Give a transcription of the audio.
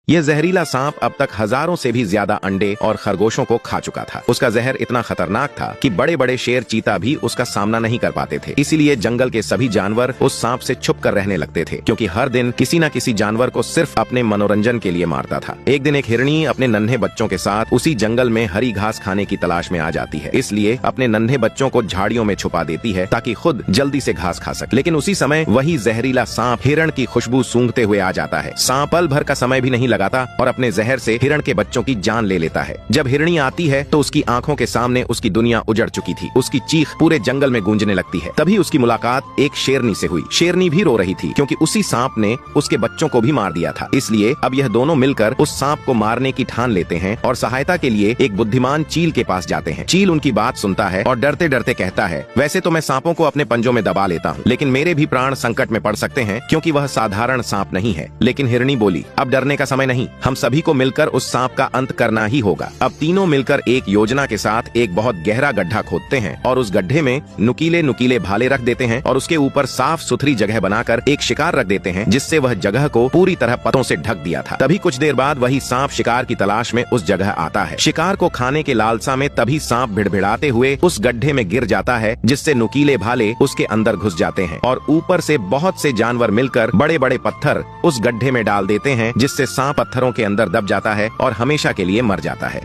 यह जहरीला सांप अब तक हजारों से भी ज्यादा अंडे और खरगोशों को खा चुका था। उसका जहर इतना खतरनाक था कि बड़े बड़े शेर चीता भी उसका सामना नहीं कर पाते थे। इसीलिए जंगल के सभी जानवर उस सांप से छुप कर रहने लगते थे, क्योंकि हर दिन किसी न किसी जानवर को सिर्फ अपने मनोरंजन के लिए मारता था। एक दिन एक हिरणी अपने नन्हे बच्चों के साथ उसी जंगल में हरी घास खाने की तलाश में आ जाती है, इसलिए अपने नन्हे बच्चों को झाड़ियों में छुपा देती है ताकि खुद जल्दी से घास खा सके। लेकिन उसी समय वही जहरीला सांप हिरण की खुशबू सूंघते हुए आ जाता है। सांप पल भर का समय भी नहीं लगाता और अपने जहर से हिरण के बच्चों की जान ले लेता है। जब हिरणी आती है तो उसकी आंखों के सामने उसकी दुनिया उजड़ चुकी थी। उसकी चीख पूरे जंगल में गूंजने लगती है। तभी उसकी मुलाकात एक शेरनी से हुई। शेरनी भी रो रही थी, क्योंकि उसी सांप ने उसके बच्चों को भी मार दिया था। इसलिए अब यह दोनों मिलकर उस सांप को मारने की ठान लेते हैं और सहायता के लिए एक बुद्धिमान चील के पास जाते हैं। चील उनकी बात सुनता है और डरते डरते कहता है, वैसे तो मैं सांपों को अपने पंजों में दबा लेता हूँ, लेकिन मेरे भी प्राण संकट में पड़ सकते हैं, क्योंकि वह साधारण सांप नहीं है। लेकिन हिरणी बोली, अब डरने का समय नहीं, हम सभी को मिलकर उस सांप का अंत करना ही होगा। अब तीनों मिलकर एक योजना के साथ एक बहुत गहरा गड्ढा खोदते हैं और उस गड्ढे में नुकीले नुकीले भाले रख देते हैं और उसके ऊपर साफ सुथरी जगह बनाकर एक शिकार रख देते हैं, जिससे वह जगह को पूरी तरह पतों से ढक दिया था। तभी कुछ देर बाद वही सांप शिकार की तलाश में उस जगह आता है। शिकार को खाने के लालसा में तभी सांप भिड़भिड़ाते हुए उस गड्ढे में गिर जाता है, जिससे नुकीले भाले उसके अंदर घुस जाते हैं और ऊपर से बहुत से जानवर मिलकर बड़े बड़े पत्थर उस गड्ढे में डाल देते हैं, जिससे सांप पत्थरों के अंदर दब जाता है और हमेशा के लिए मर जाता है।